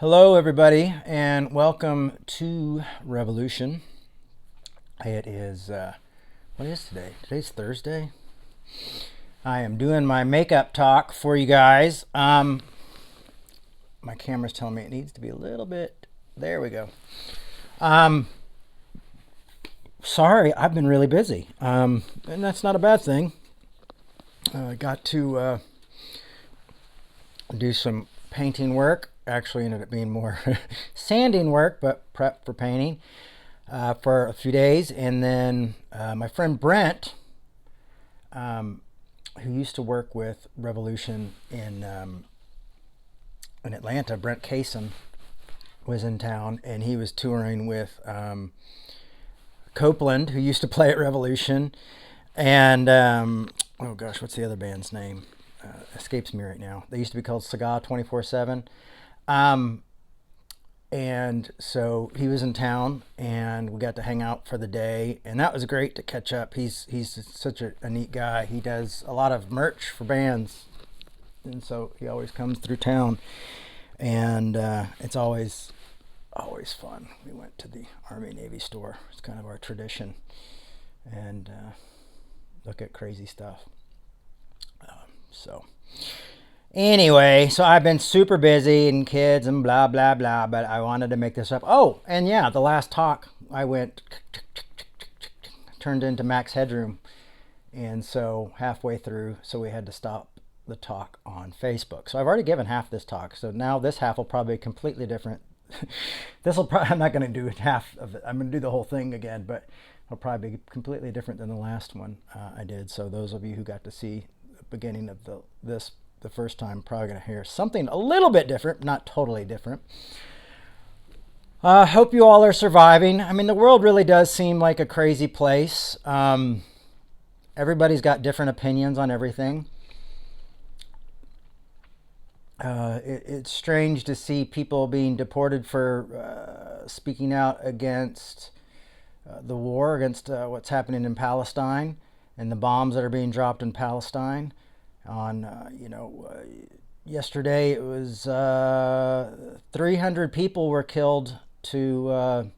Hello, everybody, and welcome to Revolution. It is, what is today? Today's Thursday. I am doing my makeup talk for you guys. My camera's telling me it needs to be a little bit, there we go. Sorry, I've been really busy, and that's not a bad thing. I got to do some painting work. Actually ended up being more sanding work, but prep for painting for a few days. And then my friend Brent, who used to work with Revolution in Atlanta, Brent Cason, was in town, and he was touring with Copeland, who used to play at Revolution, and oh gosh, what's the other band's name? Escapes me right now. They used to be called Saga 24/7. And so he was in town, and we got to hang out for the day, and that was great to catch up. He's such a neat guy. He does a lot of merch for bands, and so he always comes through town, and it's always fun. We went to the Army Navy store. It's kind of our tradition, and look at crazy stuff. So anyway, so I've been super busy and kids and blah, blah, blah, but I wanted to make this up. Oh, and yeah, the last talk I went, turned into max headroom. And so halfway through, so we had to stop the talk on Facebook. So I've already given half this talk. So now this half will probably be completely different. I'm not going to do half of it. I'm going to do the whole thing again, but it'll probably be completely different than the last one I did. So those of you who got to see the beginning of the first time, probably going to hear something a little bit different, not totally different. Hope you all are surviving. I mean, the world really does seem like a crazy place. Everybody's got different opinions on everything. It's strange to see people being deported for speaking out against the war, against what's happening in Palestine and the bombs that are being dropped in Palestine. Yesterday it was 300 people were killed to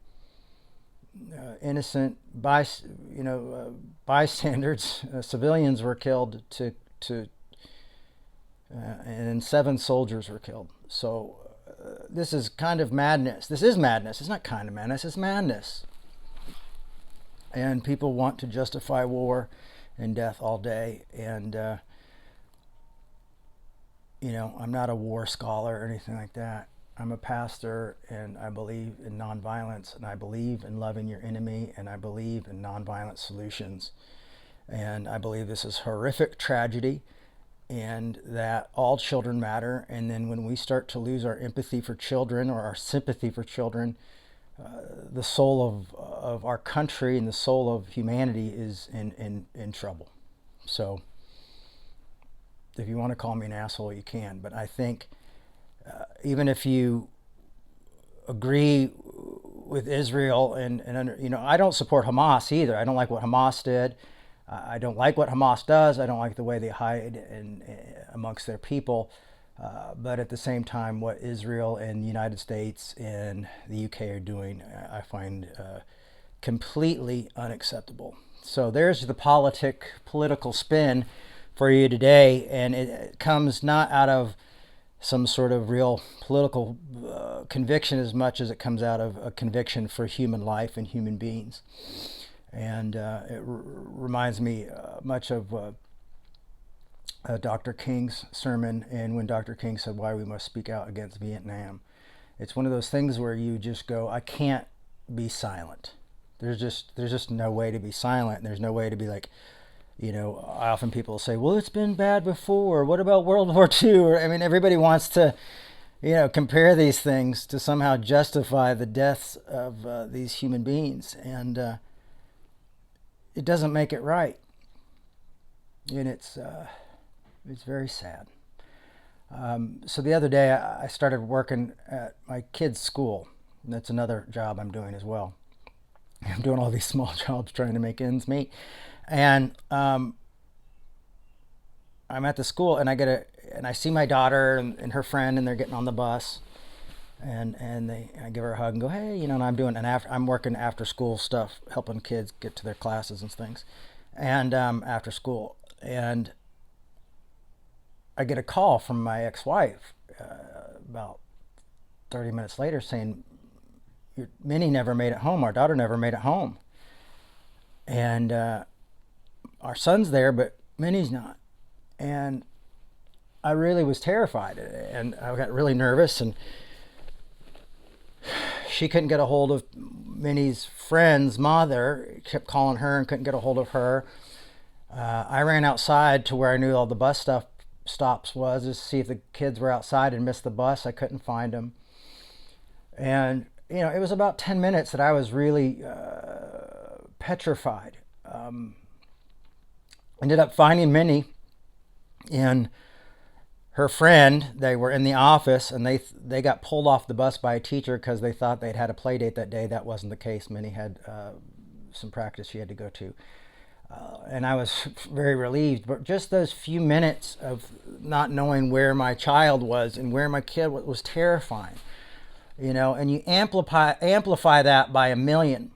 innocent bystanders. Civilians were killed and 7 soldiers were killed. So this is kind of madness. This is madness. It's not kind of madness. It's madness. And people want to justify war and death all day. And I'm not a war scholar or anything like that. I'm a pastor, and I believe in nonviolence, and I believe in loving your enemy, and I believe in nonviolent solutions. And I believe this is horrific tragedy, and that all children matter. And then when we start to lose our empathy for children or our sympathy for children, the soul of our country and the soul of humanity is in trouble. So if you want to call me an asshole, you can. But I think even if you agree with Israel and I don't support Hamas either. I don't like what Hamas did. I don't like what Hamas does. I don't like the way they hide amongst their people. But at the same time, what Israel and the United States and the UK are doing, I find completely unacceptable. So there's the political spin for you today, and it comes not out of some sort of real political conviction as much as it comes out of a conviction for human life and human beings. And it reminds me much of Dr. King's sermon, and when Dr. King said why we must speak out against Vietnam. It's one of those things where you just go, I can't be silent. There's just no way to be silent. There's no way to be like, often people say, well, it's been bad before. What about World War II? Or, I mean, everybody wants to, compare these things to somehow justify the deaths of these human beings. And it doesn't make it right. And it's very sad. So the other day I started working at my kids' school. That's another job I'm doing as well. I'm doing all these small jobs trying to make ends meet. And I'm at the school, and I see my daughter and her friend, and they're getting on the bus. And I give her a hug and go, hey, and I'm working after school stuff, helping kids get to their classes and things, and after school, and I get a call from my ex-wife about 30 minutes later saying, Minnie never made it home. Our daughter never made it home. And our son's there, but Minnie's not. And I really was terrified. And I got really nervous. And she couldn't get a hold of Minnie's friend's mother. Kept calling her and couldn't get a hold of her. I ran outside to where I knew all the bus stops was, just to see if the kids were outside and missed the bus. I couldn't find them. And it was about 10 minutes that I was really petrified. Ended up finding Minnie and her friend. They were in the office, and they got pulled off the bus by a teacher because they thought they'd had a play date that day. That wasn't the case. Minnie had some practice she had to go to. And I was very relieved. But just those few minutes of not knowing where my child was and where my kid was terrifying. And you amplify that by a million.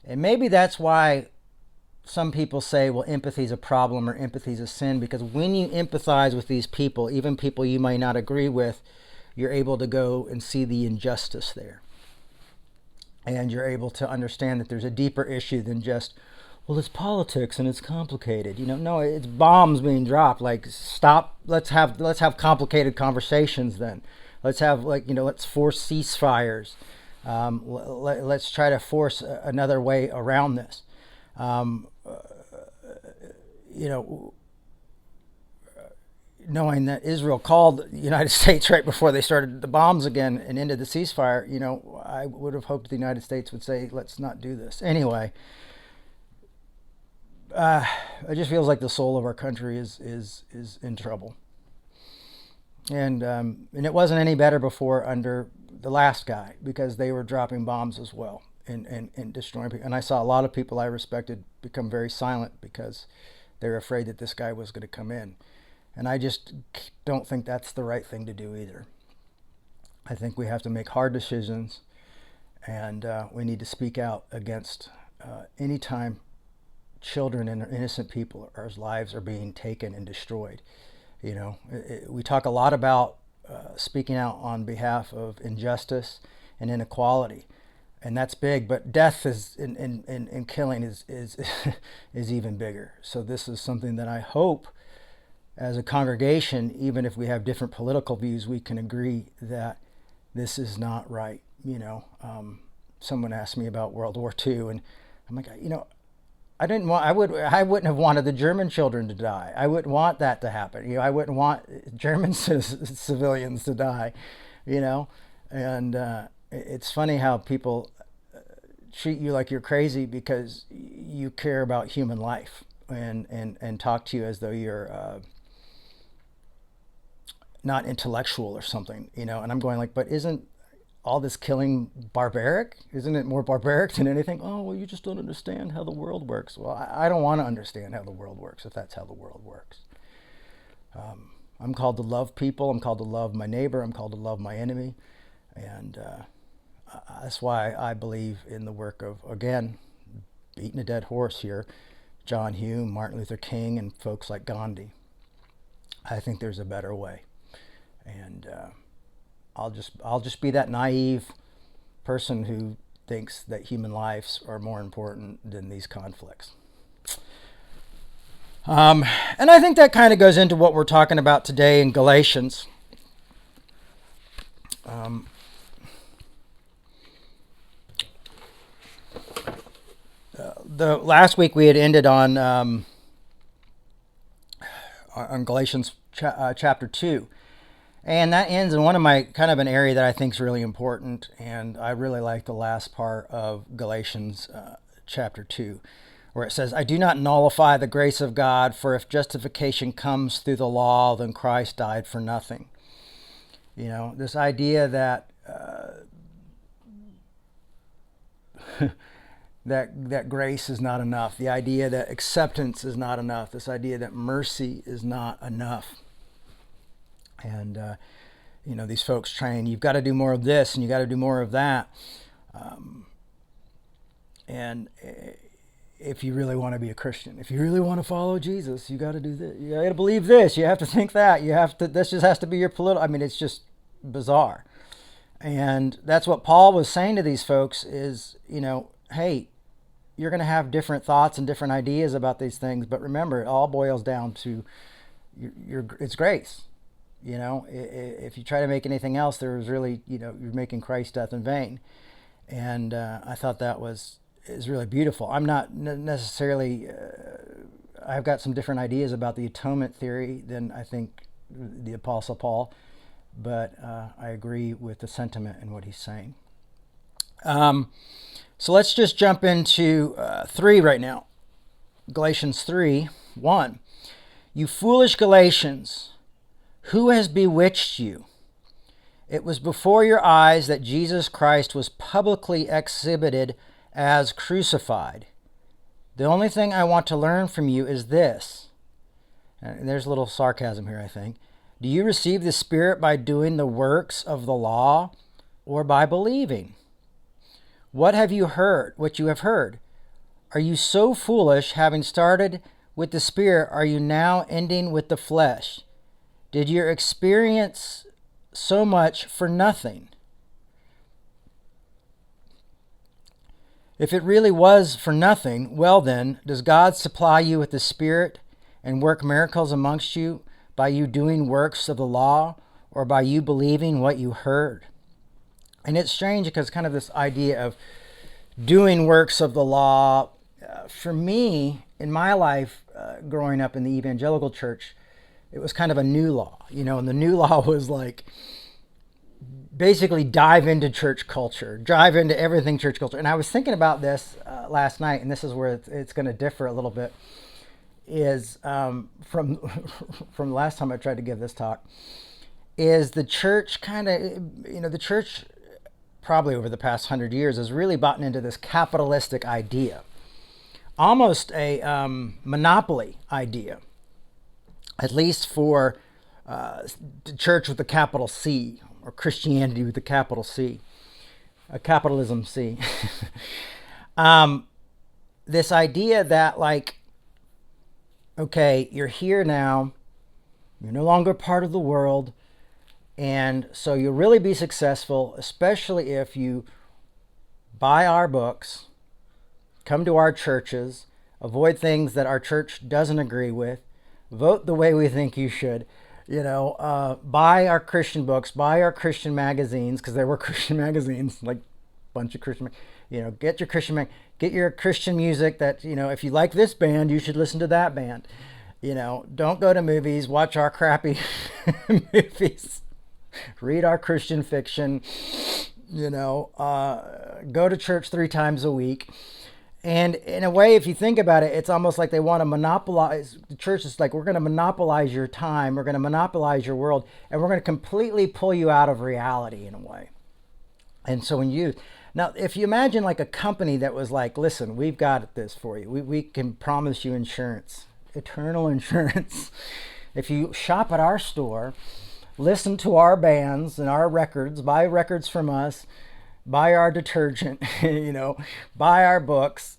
And maybe that's why some people say, well, empathy is a problem or empathy is a sin, because when you empathize with these people, even people you might not agree with, you're able to go and see the injustice there. And you're able to understand that there's a deeper issue than just, well, it's politics and it's complicated. No, it's bombs being dropped. Like, stop. Let's have complicated conversations then. Let's have let's force ceasefires. Let's try to force another way around this. Knowing that Israel called the United States right before they started the bombs again and ended the ceasefire, I would have hoped the United States would say, let's not do this. Anyway, it just feels like the soul of our country is in trouble. And it wasn't any better before under the last guy, because they were dropping bombs as well and destroying people. And I saw a lot of people I respected become very silent because they were afraid that this guy was going to come in. And I just don't think that's the right thing to do either. I think we have to make hard decisions, and we need to speak out against any time children and innocent people, our lives are being taken and destroyed. We talk a lot about speaking out on behalf of injustice and inequality, and that's big. But death and killing is is even bigger. So this is something that I hope, as a congregation, even if we have different political views, we can agree that this is not right. Someone asked me about World War II, and I'm like, I wouldn't have wanted the German children to die. I wouldn't want that to happen. I wouldn't want German civilians to die. And it's funny how people treat you like you're crazy because you care about human life and talk to you as though you're not intellectual or something. And I'm going like, but isn't all this killing barbaric? Isn't it more barbaric than anything? Oh, well, you just don't understand how the world works. Well, I don't want to understand how the world works if that's how the world works. I'm called to love people. I'm called to love my neighbor. I'm called to love my enemy. And that's why I believe in the work of, again, beating a dead horse here, John Hume, Martin Luther King, and folks like Gandhi. I think there's a better way. And I'll just be that naive person who thinks that human lives are more important than these conflicts. And I think that kind of goes into what we're talking about today in Galatians. The last week we had ended on Galatians chapter 2. And that ends in one of my kind of an area that I think is really important. And I really like the last part of Galatians chapter 2, where it says, I do not nullify the grace of God, for if justification comes through the law, then Christ died for nothing. This idea that that grace is not enough, the idea that acceptance is not enough, this idea that mercy is not enough. And, these folks train, you've got to do more of this and you got to do more of that. And if you really want to be a Christian, if you really want to follow Jesus, you got to do this. You got to believe this. You have to think that. This just has to be your political. It's just bizarre. And that's what Paul was saying to these folks is, hey, you're going to have different thoughts and different ideas about these things. But remember, it all boils down to it's grace. If you try to make anything else, there's really, you're making Christ's death in vain. And I thought that is really beautiful. I'm not necessarily, I've got some different ideas about the atonement theory than I think the Apostle Paul, but I agree with the sentiment in what he's saying. So let's just jump into 3 right now. Galatians 3:1. You foolish Galatians, who has bewitched you? It was before your eyes that Jesus Christ was publicly exhibited as crucified. The only thing I want to learn from you is this. And there's a little sarcasm here, I think. Do you receive the Spirit by doing the works of the law or by believing? What have you heard? What you have heard? Are you so foolish, having started with the Spirit, are you now ending with the flesh? Did your experience so much for nothing? If it really was for nothing, well then, does God supply you with the Spirit and work miracles amongst you by you doing works of the law or by you believing what you heard? And it's strange because kind of this idea of doing works of the law, for me, in my life, growing up in the evangelical church, it was kind of a new law, and the new law was like, basically dive into church culture, dive into everything church culture. And I was thinking about this last night, and this is where it's going to differ a little bit, is from last time I tried to give this talk, is the church kind of, the church probably over the past 100 years has really bought into this capitalistic idea, almost a monopoly idea, at least for the church with a capital C, or Christianity with a capital C, a capitalism C. This idea that okay, you're here now, you're no longer part of the world, and so you'll really be successful, especially if you buy our books, come to our churches, avoid things that our church doesn't agree with, vote the way we think you should, buy our Christian books, buy our Christian magazines, because there were Christian magazines, like a bunch of Christian, get your Christian, get your Christian music that, if you like this band, you should listen to that band. Don't go to movies, watch our crappy movies, read our Christian fiction, go to church 3 times a week. And in a way, if you think about it, it's almost like they want to monopolize, the church is like, we're going to monopolize your time, we're going to monopolize your world, and we're going to completely pull you out of reality in a way. And so now if you imagine like a company that was like, listen, we've got this for you. We can promise you insurance, eternal insurance. If you shop at our store, listen to our bands and our records, buy records from us, buy our detergent, buy our books,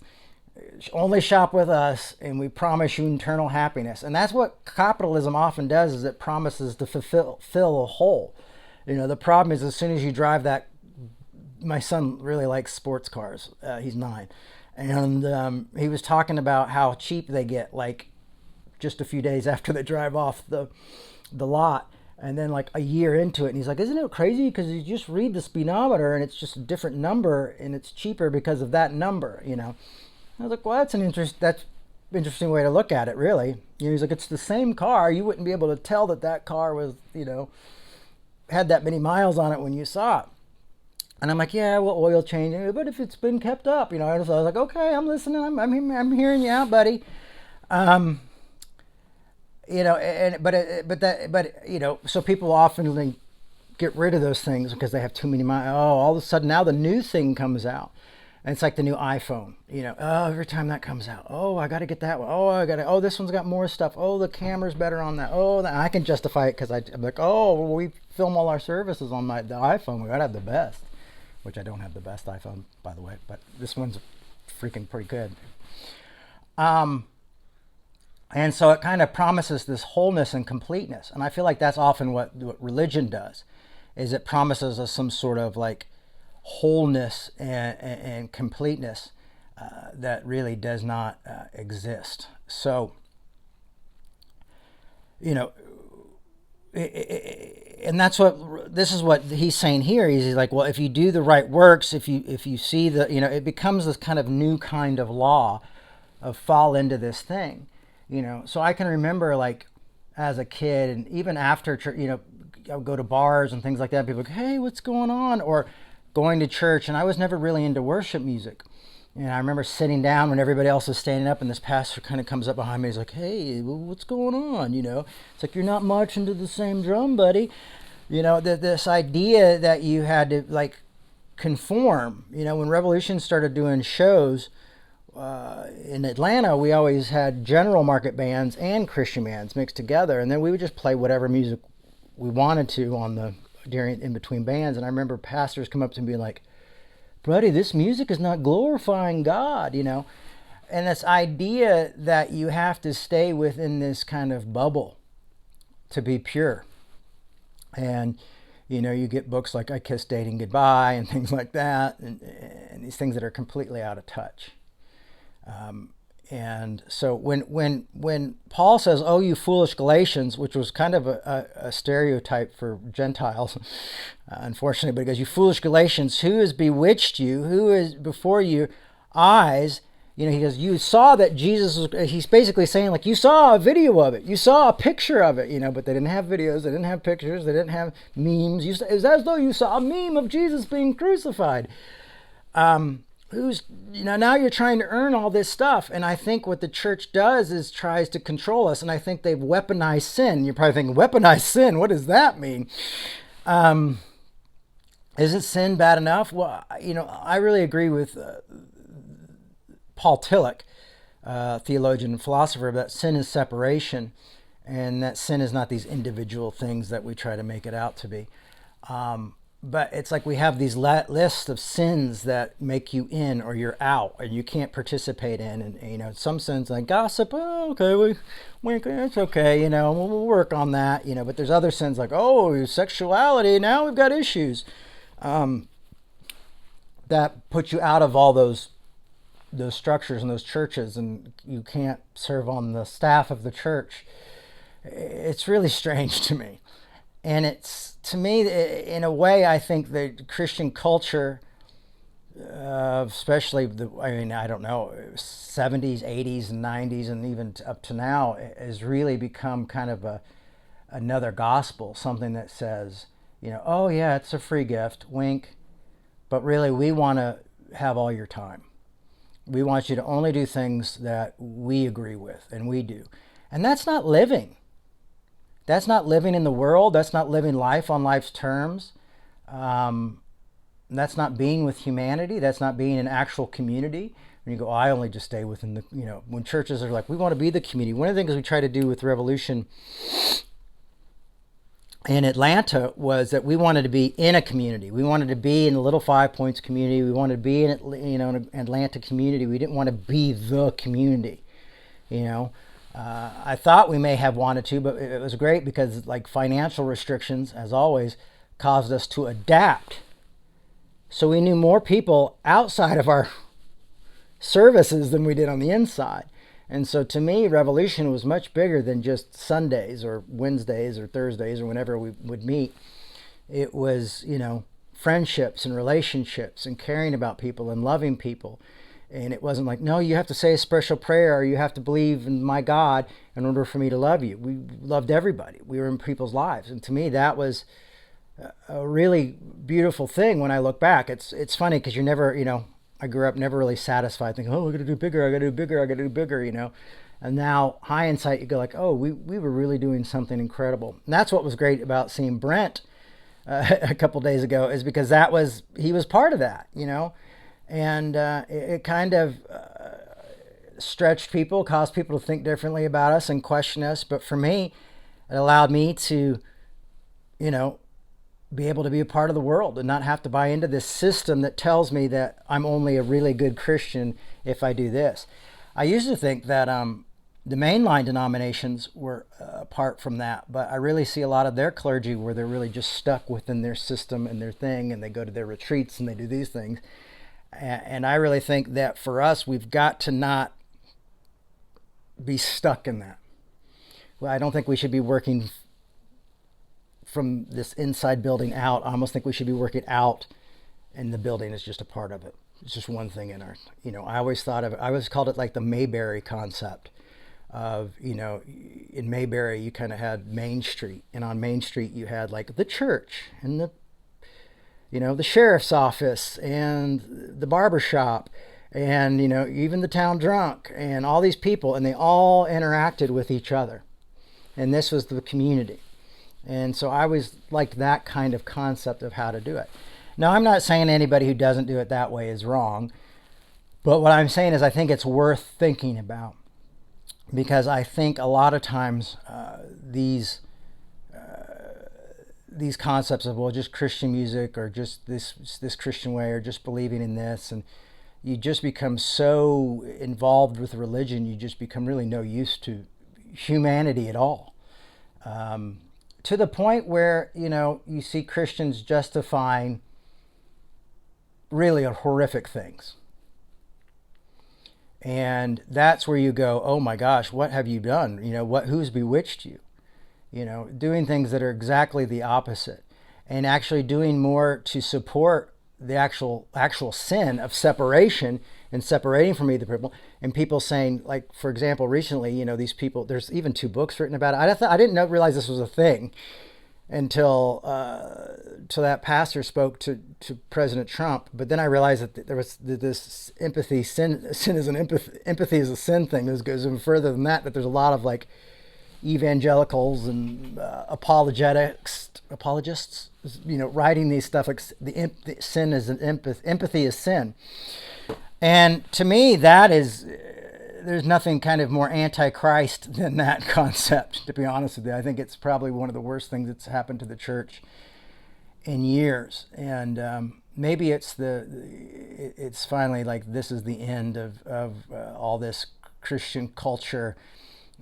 only shop with us, and we promise you eternal happiness. And that's what capitalism often does, is it promises to fill a hole. The problem is, as soon as you drive that, my son really likes sports cars. He's 9. And he was talking about how cheap they get, like just a few days after they drive off the lot. And then like a year into it, and he's like, isn't it crazy? Because you just read the speedometer and it's just a different number, and it's cheaper because of that number, I was like, well, that's interesting way to look at it, really. He's like, it's the same car. You wouldn't be able to tell that car was, had that many miles on it when you saw it. And I'm like, yeah, well, oil change, but if it's been kept up, so I was like, okay, I'm listening. I'm hearing you out, buddy. So people often get rid of those things because they have too many miles. Oh, all of a sudden now the new thing comes out, And it's like the new iPhone, oh, every time that comes out, oh, I got to get that one. Oh, this one's got more stuff. Oh, the camera's better on that. Oh, I can justify it because I'm like, oh, well, we film all our services on the iPhone. We got to have the best, which I don't have the best iPhone, by the way, but this one's freaking pretty good. And so it kind of promises this wholeness and completeness. And I feel like that's often what religion does, is it promises us some sort of like wholeness and completeness that really does not exist. So, and that's this is what he's saying here. He's like, well, if you do the right works, if you see it becomes this kind of new kind of law of fall into this thing, So I can remember like as a kid and even after church, I would go to bars and things like that. People are like, hey, what's going on? Or going to church, and I was never really into worship music. And I remember sitting down when everybody else is standing up, and this pastor kind of comes up behind me. He's like, hey, what's going on? It's like, you're not marching to the same drum, buddy. This idea that you had to like conform. When Revolution started doing shows in Atlanta, we always had general market bands and Christian bands mixed together, and then we would just play whatever music we wanted to in between bands. And I remember pastors come up to me being like, buddy, this music is not glorifying God, and this idea that you have to stay within this kind of bubble to be pure. And you get books like I Kiss Dating Goodbye and things like that, and these things that are completely out of touch. And so when Paul says, oh, you foolish Galatians, which was kind of a stereotype for Gentiles, unfortunately, but he goes, you foolish Galatians, who has bewitched you? Who is before you eyes? He goes, you saw that Jesus was, he's basically saying like, you saw a video of it. You saw a picture of it, but they didn't have videos. They didn't have pictures. They didn't have memes. It was as though you saw a meme of Jesus being crucified. Now you're trying to earn all this stuff. And I think what the church does is tries to control us. And I think they've weaponized sin. You're probably thinking, weaponized sin? What does that mean? Isn't sin bad enough? Well, I really agree with Paul Tillich, theologian and philosopher, that sin is separation, and that sin is not these individual things that we try to make it out to be. But it's like we have these lists of sins that make you in or you're out, and you can't participate in. And some sins like gossip, oh, okay, it's okay, we'll work on that, But there's other sins like, oh, sexuality, now we've got issues, that put you out of all those structures and those churches, and you can't serve on the staff of the church. It's really strange to me. And it's, to me, in a way, I think the Christian culture, especially I don't know, 70s, 80s, and 90s, and even up to now, has really become kind of another gospel, something that says, oh yeah, it's a free gift, wink, but really we want to have all your time. We want you to only do things that we agree with and we do. And that's not living. That's not living in the world. That's not living life on life's terms. That's not being with humanity. That's not being an actual community. When you go, oh, I only just stay within the, when churches are like, we want to be the community. One of the things we try to do with Revolution in Atlanta was that we wanted to be in a community. We wanted to be in the Little 5 Points community. We wanted to be in an Atlanta community. We didn't want to be the community, I thought we may have wanted to, but it was great because like financial restrictions, as always, caused us to adapt. So we knew more people outside of our services than we did on the inside. And so to me, Revolution was much bigger than just Sundays or Wednesdays or Thursdays or whenever we would meet. It was, friendships and relationships and caring about people and loving people. And it wasn't like, no, you have to say a special prayer or you have to believe in my God in order for me to love you. We loved everybody. We were in people's lives. And to me, that was a really beautiful thing when I look back. It's funny because you're never, I grew up never really satisfied thinking, oh, I got to do bigger, I got to do bigger, I got to do bigger, And now, hindsight, you go like, oh, we were really doing something incredible. And that's what was great about seeing Brent a couple days ago, is because he was part of that, And it kind of stretched people, caused people to think differently about us and question us. But for me, it allowed me to, you know, be able to be a part of the world and not have to buy into this system that tells me that I'm only a really good Christian if I do this. I used to think that the mainline denominations were apart from that, but I really see a lot of their clergy where they're really just stuck within their system and their thing, and they go to their retreats and they do these things. And I really think that for us, we've got to not be stuck in that. Well, I don't think we should be working from this inside building out. I almost think we should be working out, and the building is just a part of it. It's just one thing in our, I always thought of it, I always called it like the Mayberry concept of, in Mayberry, you kind of had Main Street, and on Main Street, you had like the church and the sheriff's office and the barber shop and, even the town drunk and all these people, and they all interacted with each other. And this was the community. And so I always liked that kind of concept of how to do it. Now, I'm not saying anybody who doesn't do it that way is wrong, but what I'm saying is I think it's worth thinking about, because I think a lot of times these concepts of, well, just Christian music or just this Christian way or just believing in this, and you just become so involved with religion, you just become really no use to humanity at all. To the point where, you see Christians justifying really horrific things. And that's where you go, oh my gosh, what have you done? Who's bewitched you? Doing things that are exactly the opposite, and actually doing more to support the actual sin of separation and separating from either people. And people saying, like, for example, recently, these people, there's even 2 books written about it. I didn't realize this was a thing until that pastor spoke to President Trump. But then I realized that there was this empathy, sin is an empathy is a sin thing. This goes even further than that there's a lot of like evangelicals and apologists, writing these stuff like the sin is an empathy is sin. And to me, that is, there's nothing kind of more anti-Christ than that concept, to be honest with you. I think it's probably one of the worst things that's happened to the church in years. And maybe it's finally like this is the end of all this Christian culture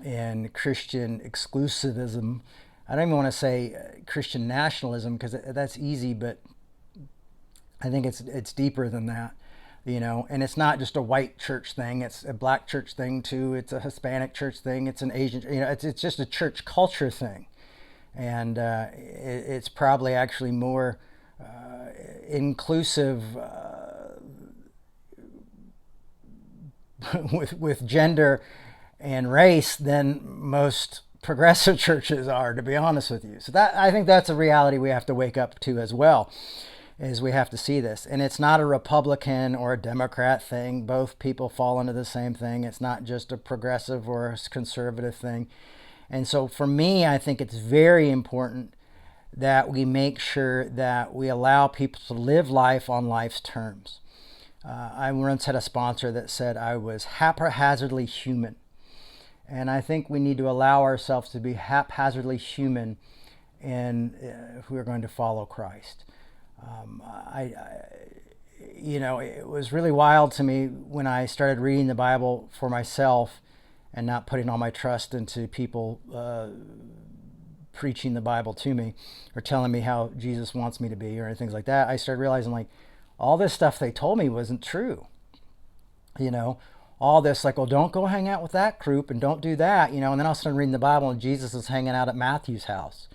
and Christian exclusivism. I don't even want to say Christian nationalism, because that's easy, but I think it's deeper than that. And it's not just a white church thing. It's a black church thing too. It's a Hispanic church thing. It's an Asian, it's just a church culture thing. And it's probably actually more inclusive with gender and race than most progressive churches are, to be honest with you. So I think that's a reality we have to wake up to as well. Is we have to see this. And it's not a Republican or a Democrat thing. Both people fall into the same thing. It's not just a progressive or a conservative thing. And so for me, I think it's very important that we make sure that we allow people to live life on life's terms. I once had a sponsor that said I was haphazardly human. And I think we need to allow ourselves to be haphazardly human if we're going to follow Christ. It was really wild to me when I started reading the Bible for myself and not putting all my trust into people preaching the Bible to me or telling me how Jesus wants me to be or things like that. I started realizing like all this stuff they told me wasn't true. All this like, well, don't go hang out with that group and don't do that, and then I'll start reading the Bible and Jesus is hanging out at Matthew's house.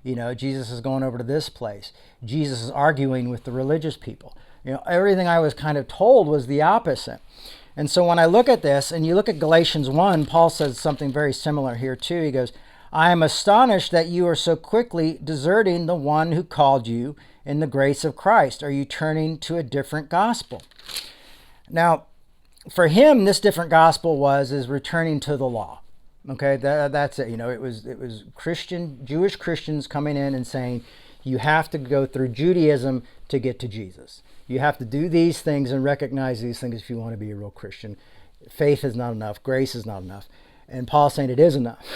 Jesus is going over to this place. Jesus is arguing with the religious people. Everything I was kind of told was the opposite. And so when I look at this, and you look at Galatians 1, Paul says something very similar here too. He goes, I am astonished that you are so quickly deserting the one who called you in the grace of Christ. Are you turning to a different gospel? Now, for him, this different gospel is returning to the law. Okay, that's it. It was Jewish Christians coming in and saying, You have to go through Judaism to get to Jesus. You have to do these things and recognize these things if you want to be a real Christian. Faith is not enough. Grace is not enough. And Paul's saying it is enough.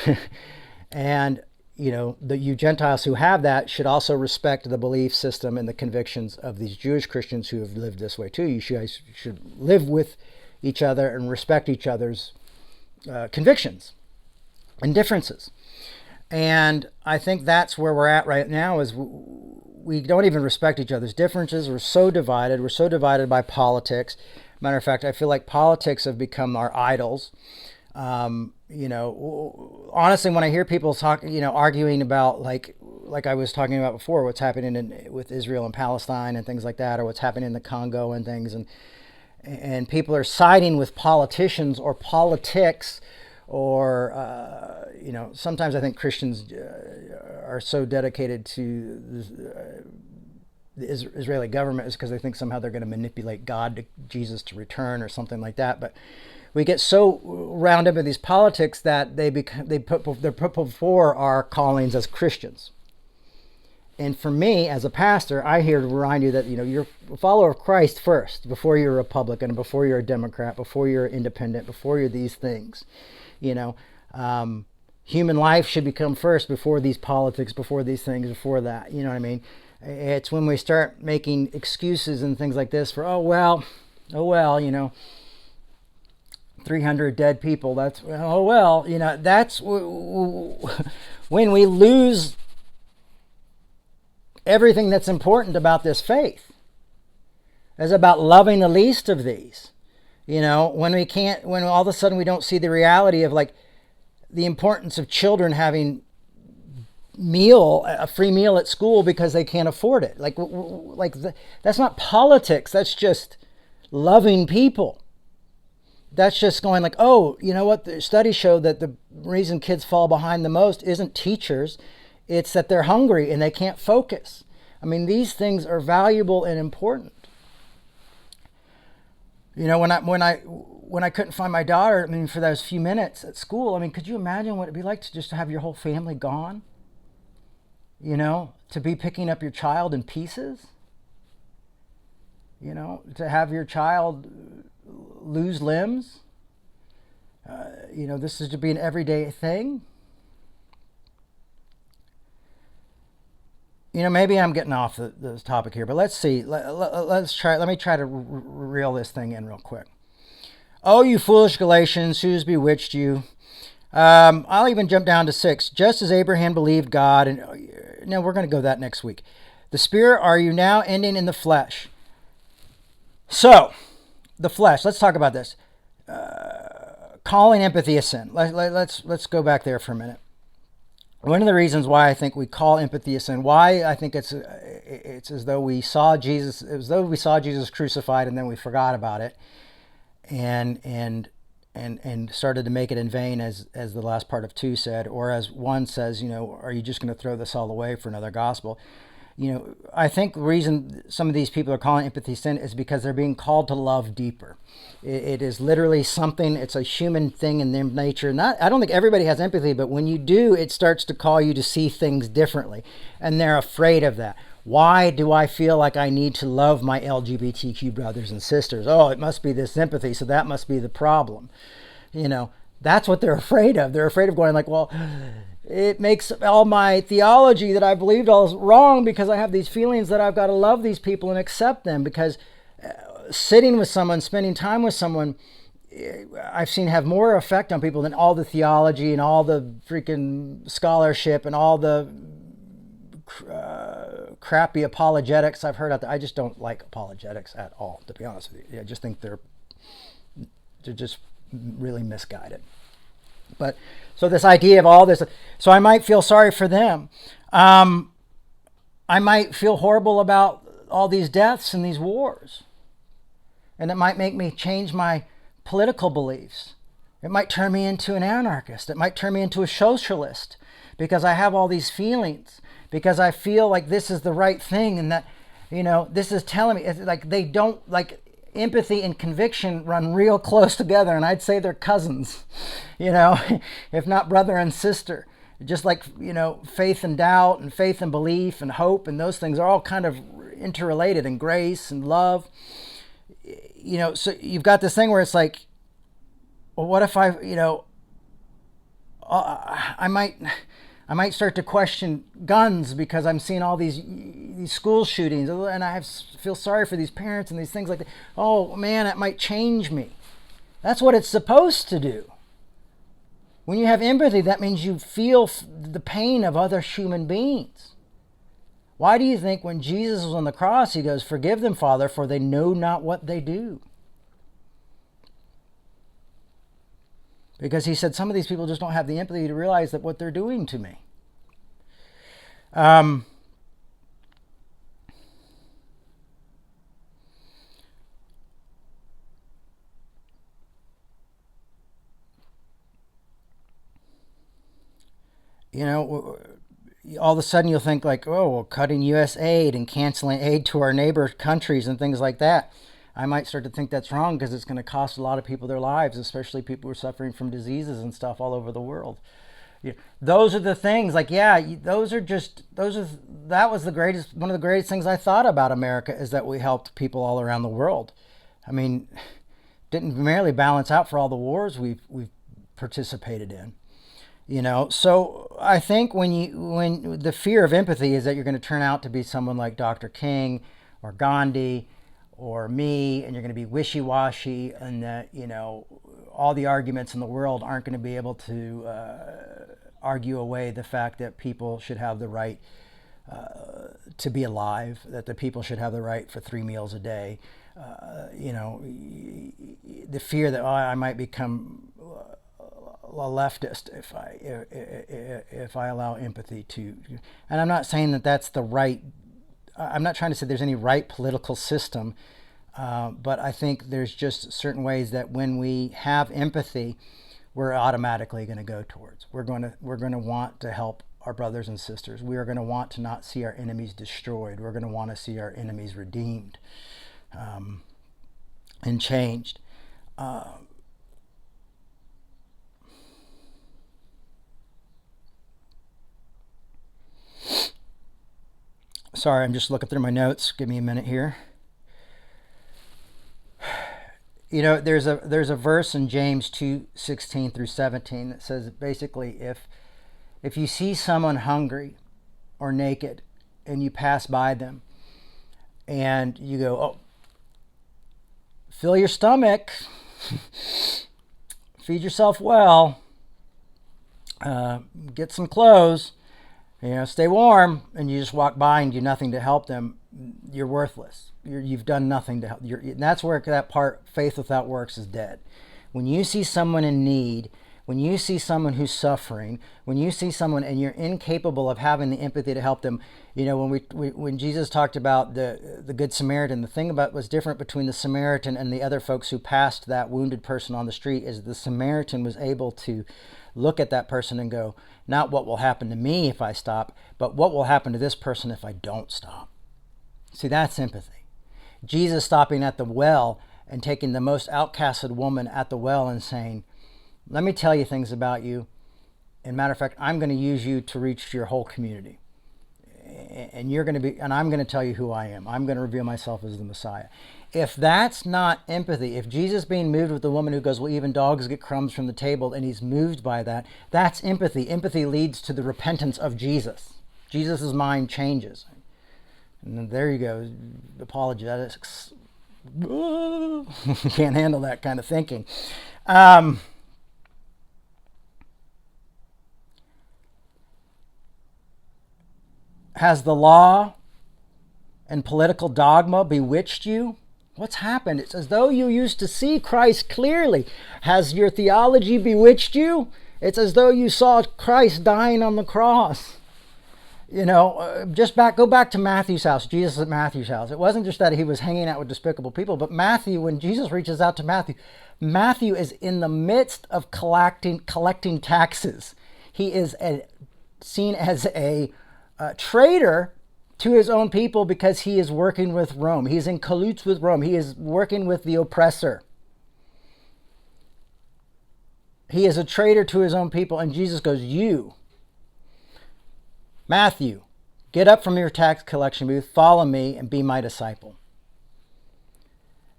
And, you Gentiles who have that should also respect the belief system and the convictions of these Jewish Christians who have lived this way too. You guys should live with each other and respect each other's convictions and differences. And I think that's where we're at right now, is we don't even respect each other's differences. We're so divided. We're so divided by politics. Matter of fact, I feel like politics have become our idols. Honestly, when I hear people talk, arguing about like I was talking about before, what's happening with Israel and Palestine and things like that, or what's happening in the Congo and things, and people are siding with politicians or politics, or sometimes I think Christians are so dedicated to the Israeli government is because they think somehow they're going to manipulate Jesus to return or something like that. But we get so wound up in these politics that they're put before our callings as Christians. And for me, as a pastor, I here to remind you that you're a follower of Christ first, before you're a Republican, before you're a Democrat, before you're independent, before you're these things. Human life should become first before these politics, before these things, before that. You know what I mean? It's when we start making excuses and things like this for 300 dead people. That's that's when we lose everything that's important about this faith. It's about loving the least of these. When all of a sudden we don't see the reality of the importance of children having a free meal at school because they can't afford it. That's not politics. That's just loving people. That's just going the studies show that the reason kids fall behind the most isn't teachers. It's that they're hungry and they can't focus. I mean, these things are valuable and important. When I couldn't find my daughter, for those few minutes at school, could you imagine what it'd be like to just have your whole family gone? To be picking up your child in pieces? To have your child lose limbs? This is to be an everyday thing. Maybe I'm getting off the topic here, but let's see. Let me try to reel this thing in real quick. Oh, you foolish Galatians, who's bewitched you? I'll even jump down to 6. Just as Abraham believed God, and no, we're going to go that next week. The Spirit, are you now ending in the flesh? So, the flesh. Let's talk about this. Calling empathy a sin. Let's go back there for a minute. One of the reasons why I think we call empathy a sin, why I think it's as though we saw Jesus, crucified and then we forgot about it, and started to make it in vain, as the last part of 2 said, or as 1 says, are you just going to throw this all away for another gospel? I think the reason some of these people are calling empathy sin is because they're being called to love deeper. It is literally something, it's a human thing in their nature. I don't think everybody has empathy, but when you do, it starts to call you to see things differently. And they're afraid of that. Why do I feel like I need to love my LGBTQ brothers and sisters? Oh, it must be this empathy, so that must be the problem. That's what they're afraid of. They're afraid of going it makes all my theology that I believed all is wrong because I have these feelings that I've got to love these people and accept them, because sitting with someone, spending time with someone, I've seen have more effect on people than all the theology and all the freaking scholarship and all the crappy apologetics I've heard out there. I just don't like apologetics at all, to be honest with you. I just think they're just really misguided. But so this idea of all this, so I might feel sorry for them. I might feel horrible about all these deaths and these wars. And it might make me change my political beliefs. It might turn me into an anarchist. It might turn me into a socialist because I have all these feelings, because I feel like this is the right thing, and that, this is telling me, it's like they don't, empathy and conviction run real close together, and I'd say they're cousins, if not brother and sister. Just like, faith and doubt and faith and belief and hope, and those things are all kind of interrelated, and grace and love. So you've got this thing where it's like, well, what if I might start to question guns because I'm seeing all these school shootings, and feel sorry for these parents and these things like that. Oh man, that might change me. That's what it's supposed to do. When you have empathy, that means you feel the pain of other human beings. Why do you think when Jesus was on the cross, he goes, "Forgive them, Father, for they know not what they do"? Because he said, some of these people just don't have the empathy to realize that what they're doing to me. All of a sudden you'll think like, oh, well, cutting U.S. aid and canceling aid to our neighbor countries and things like that. I might start to think that's wrong because it's going to cost a lot of people their lives, especially people who are suffering from diseases and stuff all over the world. Those are the things like, that was one of the greatest things I thought about America, is that we helped people all around the world. I mean, didn't merely balance out for all the wars we've participated in. So I think when the fear of empathy is that you're going to turn out to be someone like Dr. King or Gandhi or me, and you're going to be wishy-washy, and that, all the arguments in the world aren't going to be able to argue away the fact that people should have the right to be alive, that the people should have the right for 3 meals a day. The fear that I might become a leftist if I allow empathy to, and I'm not saying that that's the right. I'm not trying to say there's any right political system, but I think there's just certain ways that when we have empathy, we're automatically going to go towards. We're going to want to help our brothers and sisters. We are going to want to not see our enemies destroyed. We're going to want to see our enemies redeemed and changed. Sorry, I'm just looking through my notes. Give me a minute here. There's a verse in James 2:16 through 17 that says basically, if you see someone hungry or naked and you pass by them and you go, oh, fill your stomach, feed yourself well, get some clothes, stay warm, and you just walk by and do nothing to help them, you're worthless. You've done nothing to help. And that's where that part, faith without works, is dead. When you see someone in need, when you see someone who's suffering, when you see someone and you're incapable of having the empathy to help them, when Jesus talked about the Good Samaritan, the thing about was different between the Samaritan and the other folks who passed that wounded person on the street is the Samaritan was able to look at that person and go, not what will happen to me if I stop, but what will happen to this person if I don't stop. See, that's empathy. Jesus stopping at the well and taking the most outcasted woman at the well and saying, let me tell you things about you. And matter of fact, I'm going to use you to reach your whole community. And I'm going to tell you who I am. I'm going to reveal myself as the Messiah. If that's not empathy, if Jesus being moved with the woman who goes, well, even dogs get crumbs from the table, and he's moved by that, that's empathy. Empathy leads to the repentance of Jesus. Jesus' mind changes. And then there you go, apologetics. Can't handle that kind of thinking. Has the law and political dogma bewitched you? What's happened? It's as though you used to see Christ clearly. Has your theology bewitched you? It's as though you saw Christ dying on the cross. Go back to Matthew's house, Jesus at Matthew's house. It wasn't just that he was hanging out with despicable people, but Matthew, when Jesus reaches out to Matthew is in the midst of collecting taxes. He is seen as a traitor to his own people because he is working with Rome. He is in cahoots with Rome. He is working with the oppressor. He is a traitor to his own people, and Jesus goes, you Matthew, get up from your tax collection booth, follow me, and be my disciple.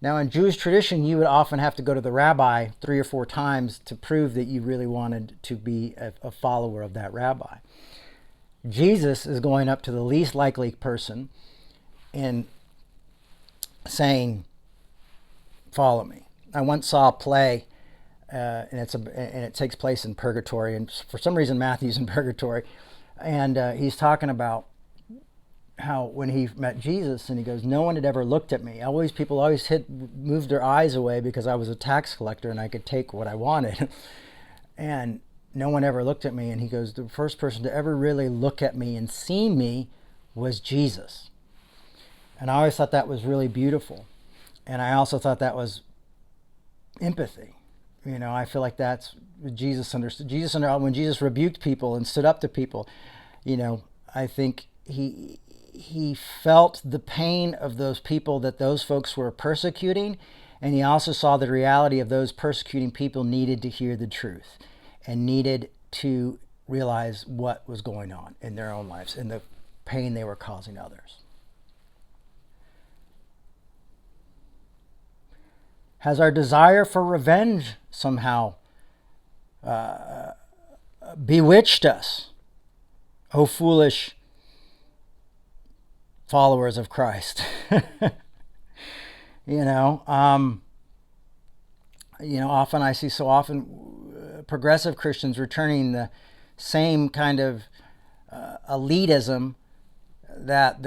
Now, in Jewish tradition, you would often have to go to the rabbi 3 or 4 times to prove that you really wanted to be a follower of that rabbi. Jesus is going up to the least likely person and saying, follow me. I once saw a play, and it takes place in purgatory, and for some reason Matthew's in purgatory, and he's talking about how when he met Jesus, and he goes, no one had ever looked at me. People always moved their eyes away because I was a tax collector and I could take what I wanted. And no one ever looked at me. And he goes, the first person to ever really look at me and see me was Jesus. And I always thought that was really beautiful. And I also thought that was empathy. I feel like that's what Jesus understood. When Jesus rebuked people and stood up to people, I think he felt the pain of those people that those folks were persecuting, and he also saw the reality of those persecuting people needed to hear the truth and needed to realize what was going on in their own lives and the pain they were causing others. Has our desire for revenge somehow bewitched us? Oh, foolish followers of Christ. Often I see progressive Christians returning the same kind of elitism that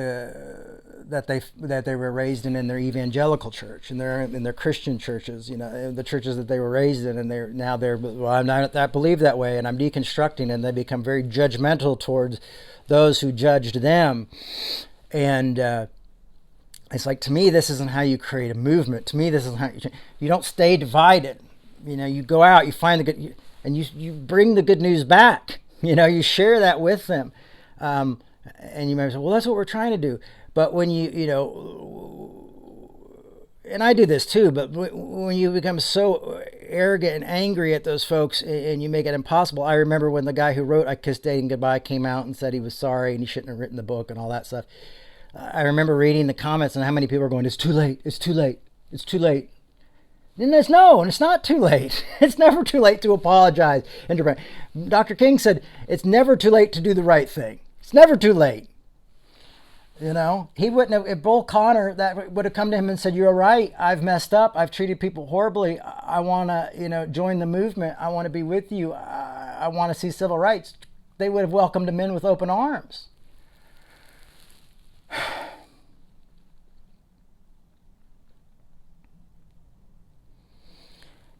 they were raised in their evangelical church and in their Christian churches, the churches that they were raised in, and I'm not that believe that way, and I'm deconstructing, and they become very judgmental towards those who judged them. And it's like, to me, this isn't how you create a movement. To me, this isn't how you don't stay divided. You go out, you find the good, and you bring the good news back. You share that with them. And you might say, well, that's what we're trying to do. But when and I do this too, but when you become so arrogant and angry at those folks and you make it impossible. I remember when the guy who wrote I Kissed Dating Goodbye came out and said he was sorry and he shouldn't have written the book and all that stuff. I remember reading the comments and how many people are going, it's too late, it's too late, it's too late. And it's not too late. It's never too late to apologize. Dr. King said, it's never too late to do the right thing. It's never too late. He wouldn't have, if Bull Connor that would have come to him and said, you're right, I've messed up, I've treated people horribly, I want to, join the movement, I want to be with you, I want to see civil rights, they would have welcomed him in with open arms.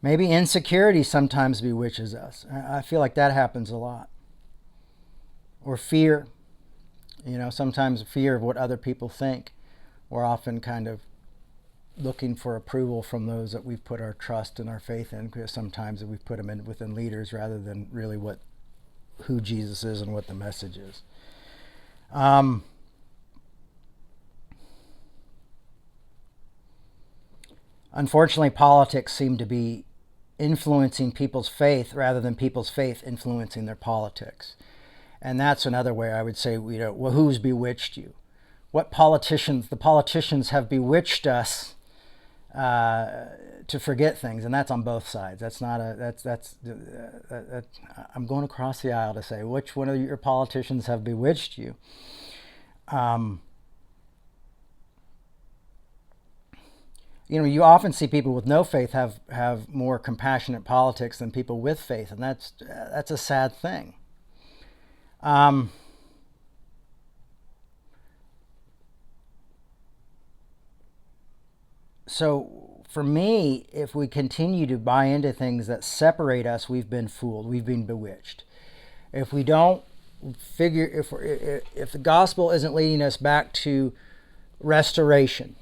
Maybe insecurity sometimes bewitches us. I feel like that happens a lot. Or fear. Sometimes fear of what other people think. We're often kind of looking for approval from those that we've put our trust and our faith in, because sometimes we've put them in within leaders rather than really who Jesus is and what the message is. Unfortunately, politics seem to be influencing people's faith rather than people's faith influencing their politics. And that's another way I would say, well, who's bewitched you? The politicians have bewitched us to forget things, and that's on both sides. That's not I'm going across the aisle to say, which one of your politicians have bewitched you? You often see people with no faith have more compassionate politics than people with faith, and that's a sad thing. So for me, if we continue to buy into things that separate us, we've been fooled, we've been bewitched. If we don't if the gospel isn't leading us back to restoration,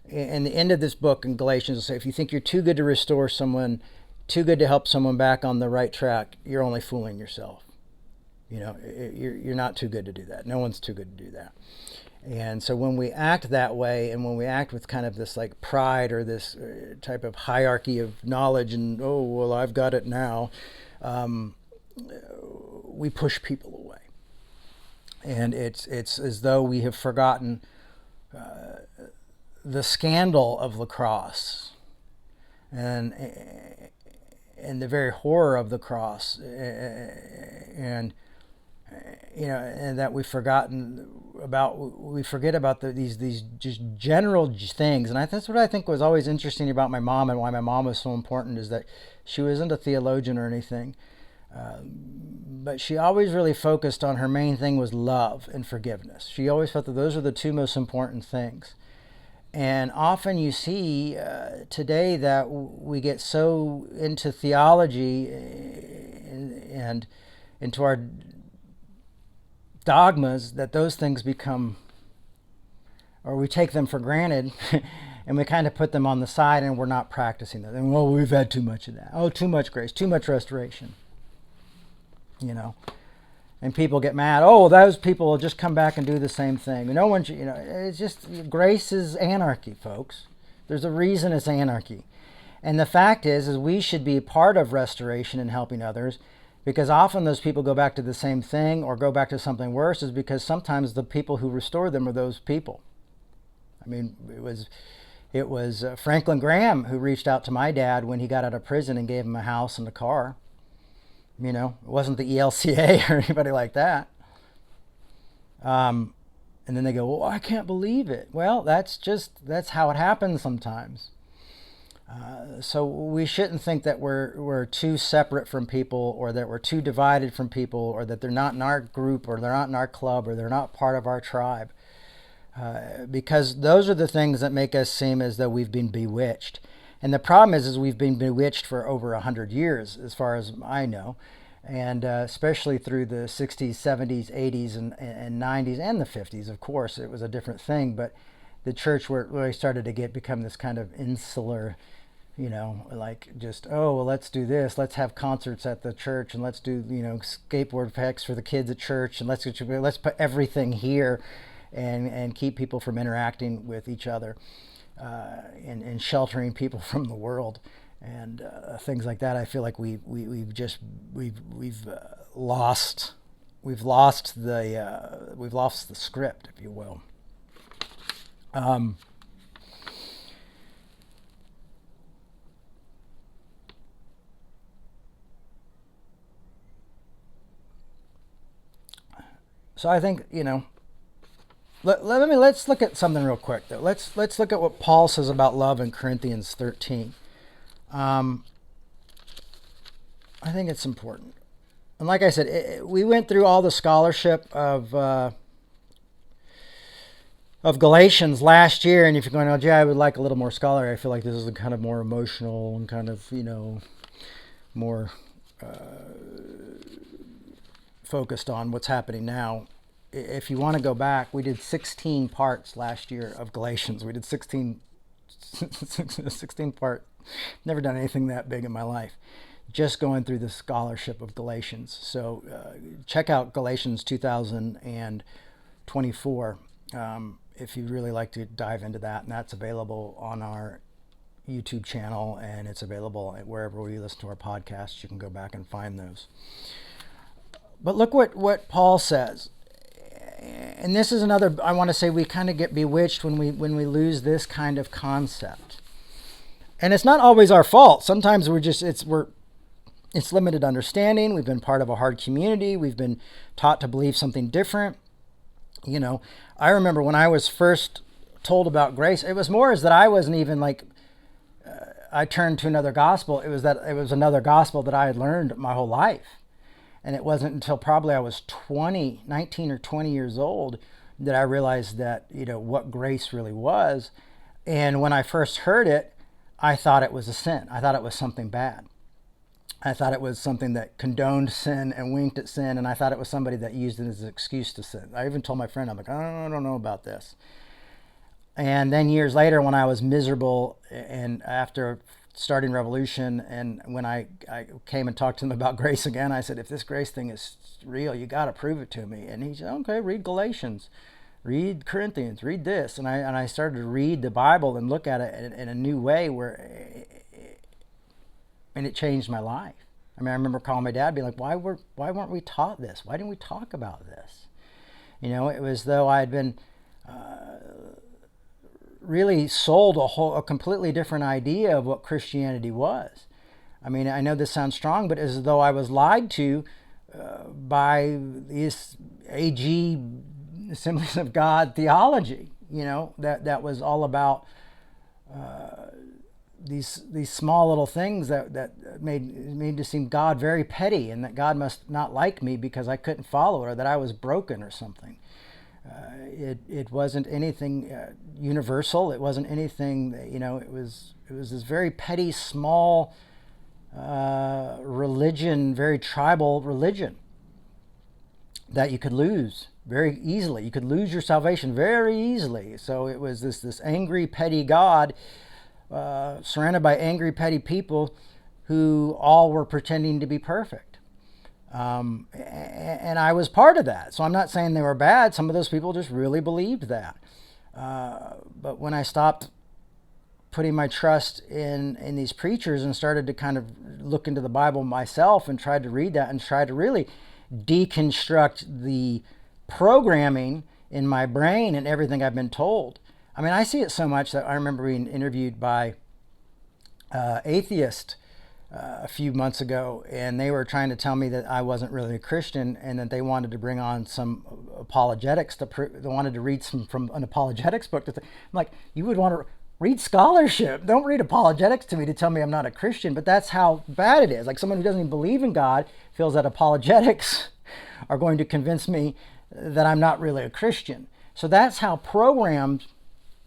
in the end of this book in Galatians, it'll say, if you think you're too good to restore someone, too good to help someone back on the right track, you're only fooling yourself. You're not too good to do that. No one's too good to do that. And so when we act that way, and when we act with kind of this like pride or this type of hierarchy of knowledge and, oh, well, I've got it now, we push people away. And it's as though we have forgotten the scandal of the cross and the very horror of the cross, and and that we've forgotten about. We forget about these just general things. And that's what I think was always interesting about my mom, and why my mom was so important, is that she wasn't a theologian or anything, but she always really focused on, her main thing was love and forgiveness. She always felt that those are the two most important things. And often you see today that we get so into theology and into our dogmas that those things become, or we take them for granted, and we kind of put them on the side, and we're not practicing them. And well, we've had too much of that. Oh, too much grace, too much restoration. And people get mad. Oh, those people will just come back and do the same thing. No one, it's just, grace is anarchy, folks. There's a reason it's anarchy. And the fact is we should be part of restoration and helping others, because often those people go back to the same thing or go back to something worse, is because sometimes the people who restore them are those people. I mean, it was Franklin Graham who reached out to my dad when he got out of prison and gave him a house and a car. It wasn't the ELCA or anybody like that. And then they go, well, I can't believe it. Well, that's how it happens sometimes. So we shouldn't think that we're too separate from people, or that we're too divided from people, or that they're not in our group, or they're not in our club, or they're not part of our tribe. Because those are the things that make us seem as though we've been bewitched. And the problem is we've been bewitched for over 100 years, as far as I know, and especially through the 60s, 70s, 80s, and 90s, and the 50s. Of course, it was a different thing, but the church really started to become this kind of insular, like just, oh, well, let's do this. Let's have concerts at the church, and let's do, skateboard packs for the kids at church, and let's put everything here, and keep people from interacting with each other. And sheltering people from the world, and things like that. I feel like we've lost the script, if you will. So I think Let's look at something real quick, though. Let's look at what Paul says about love in Corinthians 13. I think it's important. And like I said, we went through all the scholarship of Galatians last year, and if you're going, oh, gee, I would like a little more scholarly, I feel like this is kind of more emotional and kind of, more focused on what's happening now. If you want to go back, we did 16 parts last year of Galatians. We did 16 parts. Never done anything that big in my life. Just going through the scholarship of Galatians. So check out Galatians 2024 if you'd really like to dive into that. And that's available on our YouTube channel, and it's available wherever we listen to our podcasts. You can go back and find those. But look what Paul says. And this is another, I want to say, we kind of get bewitched when we lose this kind of concept. And it's not always our fault. Sometimes it's limited understanding. We've been part of a hard community. We've been taught to believe something different. I remember when I was first told about grace, it was more as that I wasn't even like, I turned to another gospel. It was another gospel that I had learned my whole life. And it wasn't until probably I was 19 or 20 years old that I realized that, what grace really was. And when I first heard it, I thought it was a sin. I thought it was something bad. I thought it was something that condoned sin and winked at sin. And I thought it was somebody that used it as an excuse to sin. I even told my friend, I'm like, I don't know about this. And then years later, when I was miserable, and after starting Revolution, and when I came and talked to him about grace again, I said, if this grace thing is real, you got to prove it to me. And he said, okay, read Galatians, read Corinthians, read this. And I started to read the Bible and look at it in a new way, and it changed my life. I mean, I remember calling my dad, being like, why weren't we taught this? Why didn't we talk about this? It was though I had been really sold a completely different idea of what Christianity was. I mean, I know this sounds strong, but as though I was lied to by this AG Assemblies of God theology. That was all about these small little things that made to seem God very petty, and that God must not like me because I couldn't follow it, or that I was broken or something. It wasn't anything universal. It wasn't anything that, it was this very petty, small religion, very tribal religion that you could lose very easily. You could lose your salvation very easily. So it was this angry, petty God surrounded by angry, petty people who all were pretending to be perfect. And I was part of that. So I'm not saying they were bad. Some of those people just really believed that. But when I stopped putting my trust in these preachers and started to kind of look into the Bible myself and tried to read that and tried to really deconstruct the programming in my brain and everything I've been told. I mean, I see it so much that I remember being interviewed by atheist a few months ago, and they were trying to tell me that I wasn't really a Christian and that they wanted to bring on some apologetics. They wanted to read some from an apologetics book. I'm like, you would want to read scholarship. Don't read apologetics to me to tell me I'm not a Christian. But that's how bad it is. Like, someone who doesn't even believe in God feels that apologetics are going to convince me that I'm not really a Christian. So that's how programmed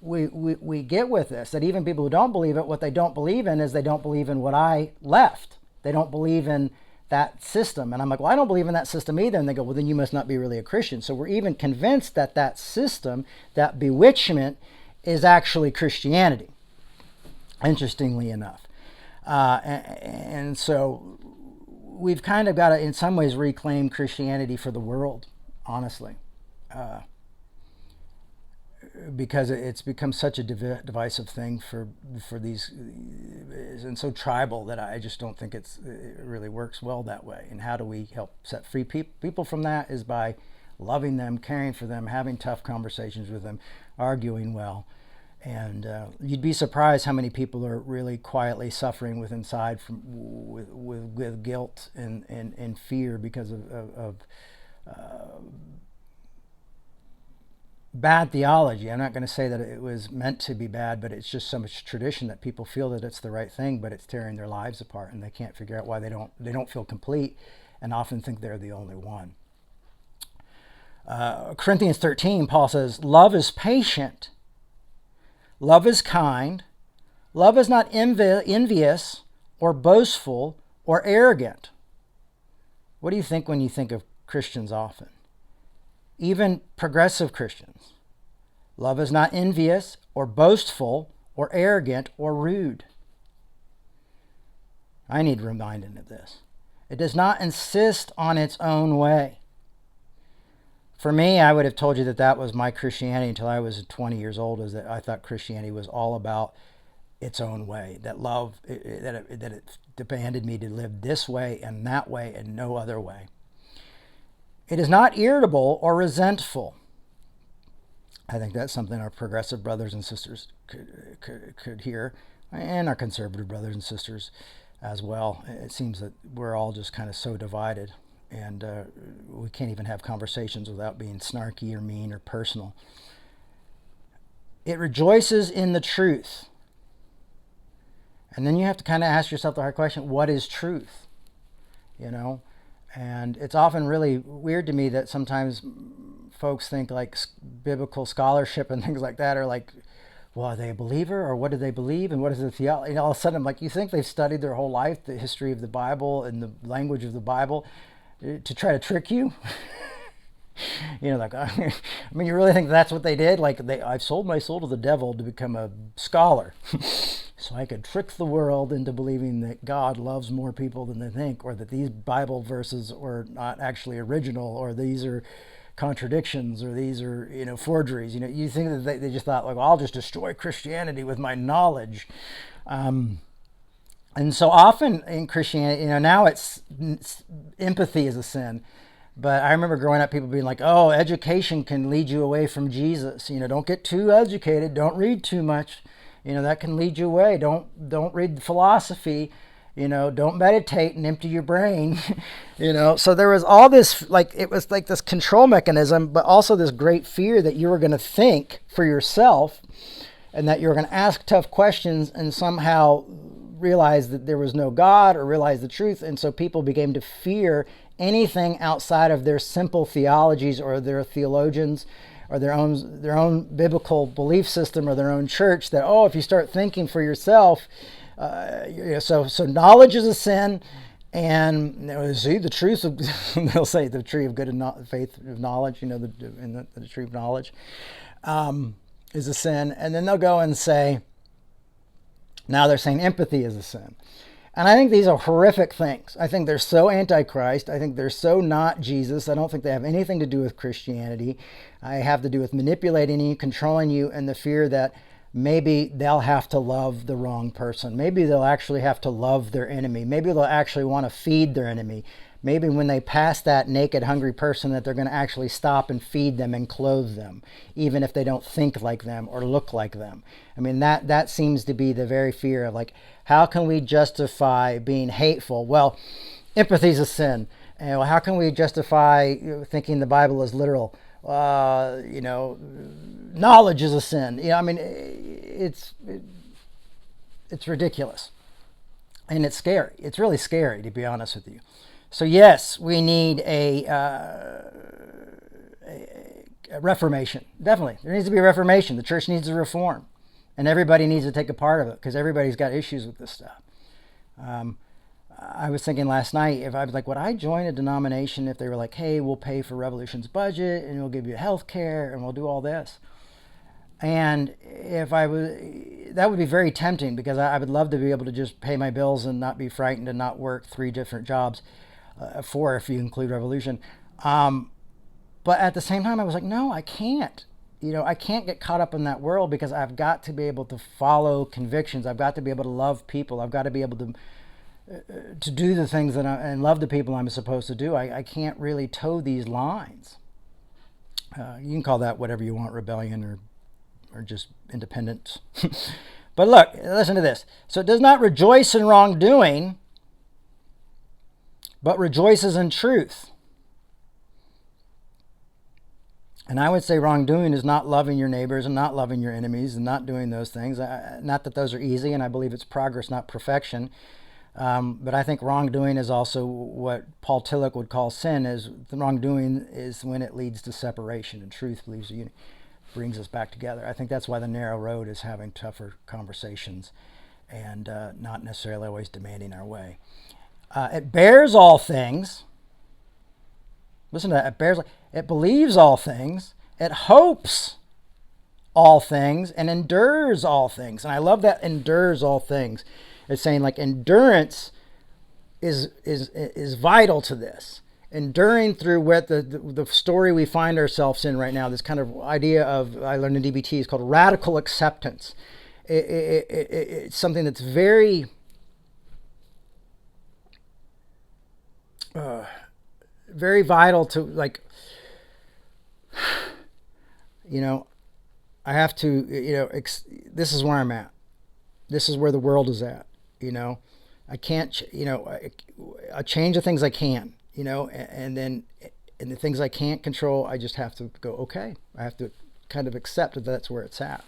we get with this, that even people who don't believe it, what they don't believe in is they don't believe in what I left. They don't believe in that system. And I'm like, well, I don't believe in that system either. And they go, well, then you must not be really a Christian. So we're even convinced that that system, that bewitchment, is actually Christianity, interestingly enough. And so we've kind of got to, in some ways, reclaim Christianity for the world, honestly. Because it's become such a divisive thing for these, and so tribal that I just don't think it really works well that way. And how do we help set free people from that? Is by loving them, caring for them, having tough conversations with them, arguing well. And you'd be surprised how many people are really quietly suffering with guilt and fear because of bad theology. I'm not going to say that it was meant to be bad, but it's just so much tradition that people feel that it's the right thing, but it's tearing their lives apart, and they can't figure out why they don't feel complete, and often think they're the only one. Corinthians 13, Paul says, love is patient, love is kind, love is not envious or boastful or arrogant. What do you think when you think of Christians often? Even progressive Christians. Love is not envious or boastful or arrogant or rude. I need reminding of this. It does not insist on its own way. For me, I would have told you that was my Christianity until I was 20 years old, is that I thought Christianity was all about its own way, that love, that it demanded me to live this way and that way and no other way. It is not irritable or resentful. I think that's something our progressive brothers and sisters could hear, and our conservative brothers and sisters as well. It seems that we're all just kind of so divided, and we can't even have conversations without being snarky or mean or personal. It rejoices in the truth. And then you have to kind of ask yourself the hard question, what is truth? And it's often really weird to me that sometimes folks think like biblical scholarship and things like that are like, well, are they a believer, or what do they believe, and what is the theology? And all of a sudden I'm like, you think they've studied their whole life the history of the Bible and the language of the Bible to try to trick you? Like, I mean, you really think that's what they did? Like, I've sold my soul to the devil to become a scholar so I could trick the world into believing that God loves more people than they think, or that these Bible verses are not actually original, or these are contradictions, or these are, forgeries. You think that they just thought, like, well, I'll just destroy Christianity with my knowledge. And so often in Christianity, now it's empathy is a sin. But I remember growing up, people being like, "Oh, education can lead you away from Jesus. Don't get too educated. Don't read too much. That can lead you away. Don't read philosophy. Don't meditate and empty your brain." So there was all this, like, it was like this control mechanism, but also this great fear that you were going to think for yourself, and that you were going to ask tough questions and somehow realize that there was no God or realize the truth. And so people began to fear anything outside of their simple theologies or their theologians or their own biblical belief system or their own church, that, if you start thinking for yourself, so knowledge is a sin. And see, the truth of, they'll say the tree of good and faith of knowledge, the tree of knowledge is a sin. And then they'll go and say, now they're saying empathy is a sin. And I think these are horrific things. I think they're so antichrist. I think they're so not Jesus. I don't think they have anything to do with Christianity. I have to do with manipulating you, controlling you, and the fear that maybe they'll have to love the wrong person. Maybe they'll actually have to love their enemy. Maybe they'll actually want to feed their enemy. Maybe when they pass that naked, hungry person, that they're going to actually stop and feed them and clothe them, even if they don't think like them or look like them. I mean, that seems to be the very fear of, like, how can we justify being hateful? Well, empathy is a sin. And how can we justify thinking the Bible is literal? Knowledge is a sin. I mean, it's ridiculous. And it's scary. It's really scary, to be honest with you. So yes, we need a reformation. Definitely. There needs to be a reformation. The church needs to reform. And everybody needs to take a part of it, because everybody's got issues with this stuff. I was thinking last night, if I was like, would I join a denomination if they were like, hey, we'll pay for Revolution's budget and we'll give you health care and we'll do all this? And if I was, that would be very tempting, because I would love to be able to just pay my bills and not be frightened and not work 3 different jobs, 4 if you include Revolution. But at the same time, I was like, no, I can't. I can't get caught up in that world, because I've got to be able to follow convictions. I've got to be able to love people. I've got to be able to do the things and love the people I'm supposed to do. I can't really toe these lines. You can call that whatever you want, rebellion or just independence. But look, listen to this. So it does not rejoice in wrongdoing, but rejoices in truth. And I would say wrongdoing is not loving your neighbors and not loving your enemies and not doing those things. Not that those are easy, and I believe it's progress, not perfection. But I think wrongdoing is also what Paul Tillich would call sin. Is the wrongdoing is when it leads to separation, and truth brings us back together. I think that's why the narrow road is having tougher conversations and not necessarily always demanding our way. It bears all things. Listen to that. It believes all things. It hopes all things and endures all things. And I love that, endures all things. It's saying, like, endurance is vital to this. Enduring through what the story we find ourselves in right now, this kind of idea of, I learned in DBT, is called radical acceptance. It's something that's very very vital to, like, I have to, this is where I'm at. This is where the world is at. I can't, I change the things I can, and then the things I can't control, I just have to go, okay. I have to kind of accept that that's where it's at,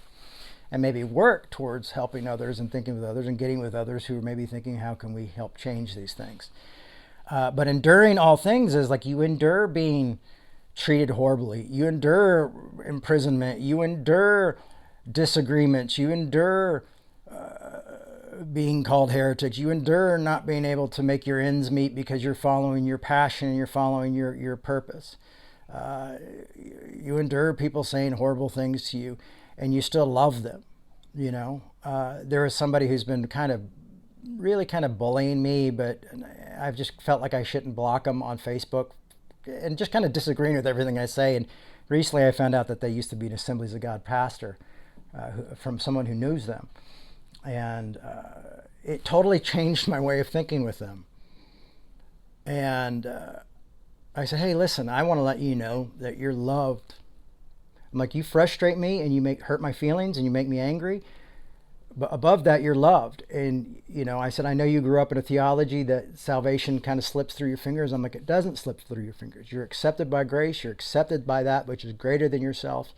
and maybe work towards helping others and thinking with others and getting with others who are maybe thinking, how can we help change these things? But enduring all things is like, you endure being treated horribly. You endure imprisonment. You endure disagreements. You endure being called heretics. You endure not being able to make your ends meet because you're following your passion and you're following your purpose. You endure people saying horrible things to you, and you still love them. There is somebody who's been really kind of bullying me, but I've just felt like I shouldn't block them on Facebook, and just kind of disagreeing with everything I say. And recently I found out that they used to be an Assemblies of God pastor from someone who knows them. And it totally changed my way of thinking with them. And I say, hey, listen, I want to let you know that you're loved. I'm like, you frustrate me and you hurt my feelings and you make me angry. But above that, you're loved. And, I said, I know you grew up in a theology that salvation kind of slips through your fingers. I'm like, it doesn't slip through your fingers. You're accepted by grace. You're accepted by that which is greater than yourself.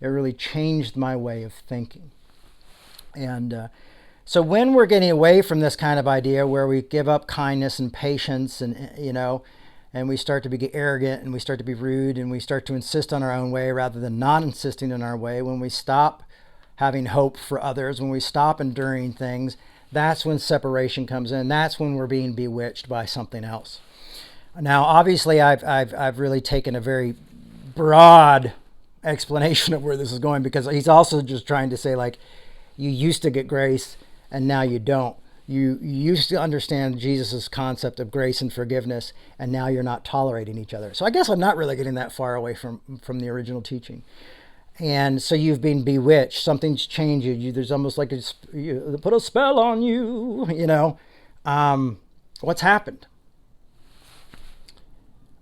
It really changed my way of thinking. And so when we're getting away from this kind of idea where we give up kindness and patience and we start to be arrogant and we start to be rude and we start to insist on our own way rather than not insisting on our way, when we stop having hope for others, when we stop enduring things, that's when separation comes in. That's when we're being bewitched by something else. Now, obviously, I've really taken a very broad explanation of where this is going, because he's also just trying to say, like, you used to get grace and now you don't. You used to understand Jesus' concept of grace and forgiveness, and now you're not tolerating each other. So I guess I'm not really getting that far away from the original teaching. And so you've been bewitched. Something's changed you. There's almost like put a spell on you. What's happened?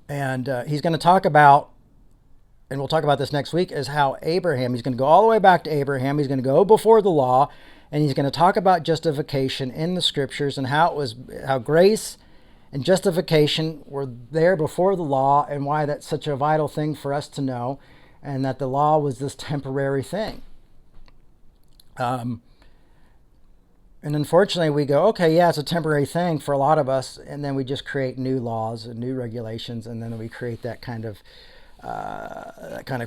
And he's going to talk about, and we'll talk about this next week, is how Abraham, he's going to go all the way back to Abraham. He's going to go before the law, and he's going to talk about justification in the scriptures and how grace and justification were there before the law, and why that's such a vital thing for us to know, and that the law was this temporary thing. And unfortunately, we go, okay, yeah, it's a temporary thing for a lot of us, and then we just create new laws and new regulations, and then we create that kind of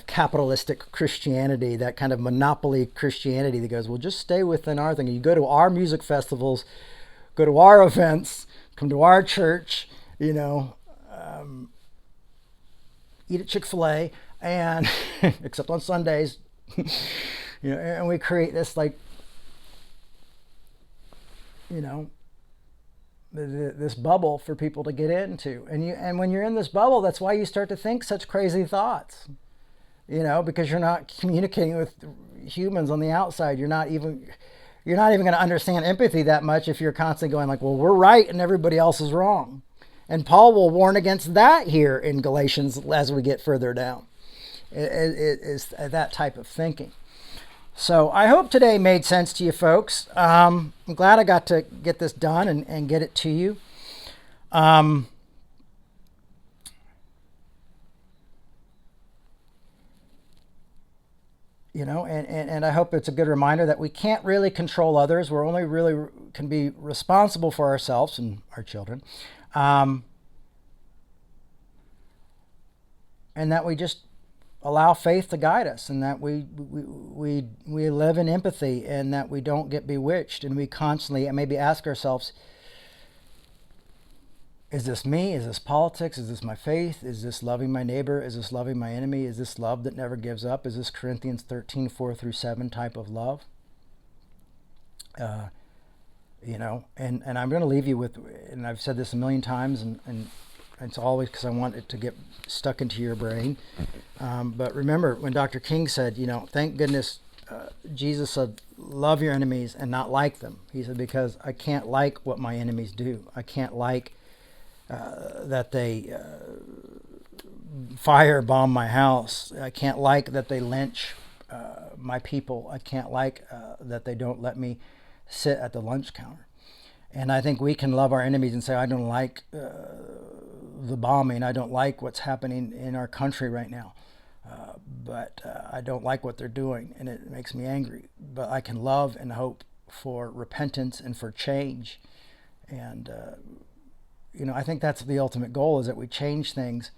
capitalistic Christianity, that kind of monopoly Christianity that goes, well, just stay within our thing. You go to our music festivals, go to our events, come to our church, eat at Chick-fil-A, and except on Sundays, and we create this this bubble for people to get into, and when you're in this bubble, that's why you start to think such crazy thoughts, because you're not communicating with humans on the outside. You're not even going to understand empathy that much if you're constantly going like, well, we're right and everybody else is wrong. And Paul will warn against that here in Galatians as we get further down. It is that type of thinking. So I hope today made sense to you folks. I'm glad I got to get this done and get it to you. And I hope it's a good reminder that we can't really control others. We're only really can be responsible for ourselves and our children. And that we just allow faith to guide us, and that we live in empathy, and that we don't get bewitched, and we constantly maybe ask ourselves, is this me? Is this politics? Is this my faith? Is this loving my neighbor? Is this loving my enemy? Is this love that never gives up? Is this Corinthians 13, 4-7 type of love? And I'm going to leave you with, and I've said this a million times, and it's always because I want it to get stuck into your brain. But remember when Dr. King said, thank goodness Jesus said, love your enemies and not like them. He said, because I can't like what my enemies do. I can't like that they firebomb my house. I can't like that they lynch my people. I can't like that they don't let me sit at the lunch counter. And I think we can love our enemies and say, I don't like the bombing. I don't like what's happening in our country right now. But I don't like what they're doing, and it makes me angry. But I can love and hope for repentance and for change. And, I think that's the ultimate goal, is that we change things,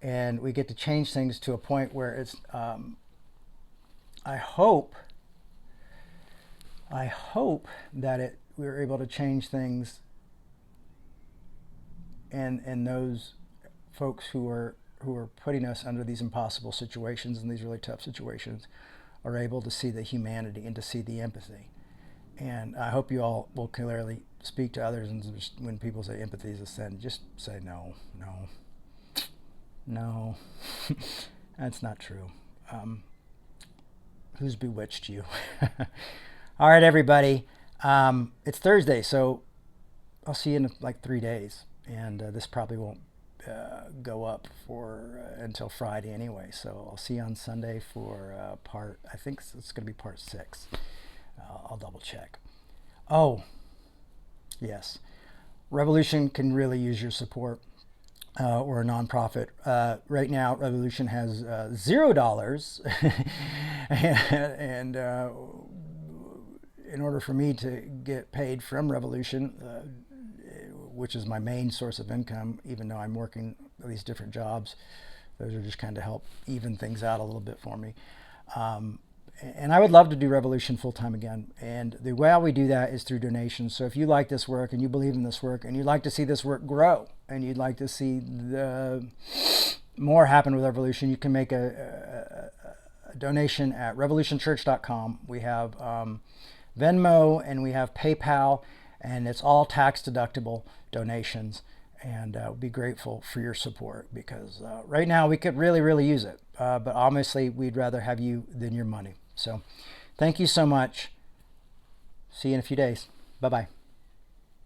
and we get to change things to a point where it's, I hope that we're able to change things, and those folks who are putting us under these impossible situations and these really tough situations are able to see the humanity and to see the empathy. And I hope you all will clearly speak to others, and just, when people say empathy is a sin, just say no, that's not true. Who's bewitched you? All right, everybody. It's Thursday, so I'll see you in like 3 days, and this probably won't go up for until Friday anyway. So I'll see you on Sunday for I think it's going to be part 6. I'll double check. Oh, yes. Revolution can really use your support. Or a nonprofit. Right now, Revolution has $0, and in order for me to get paid from Revolution, which is my main source of income, even though I'm working these different jobs, those are just kind of help even things out a little bit for me. And I would love to do Revolution full-time again. And the way we do that is through donations. So if you like this work and you believe in this work and you'd like to see this work grow and you'd like to see more happen with Revolution, you can make a donation at revolutionchurch.com. We have Venmo and we have PayPal, and it's all tax-deductible donations. And we'd be grateful for your support because right now we could really, really use it. But obviously, we'd rather have you than your money. So thank you so much. See you in a few days. Bye-bye.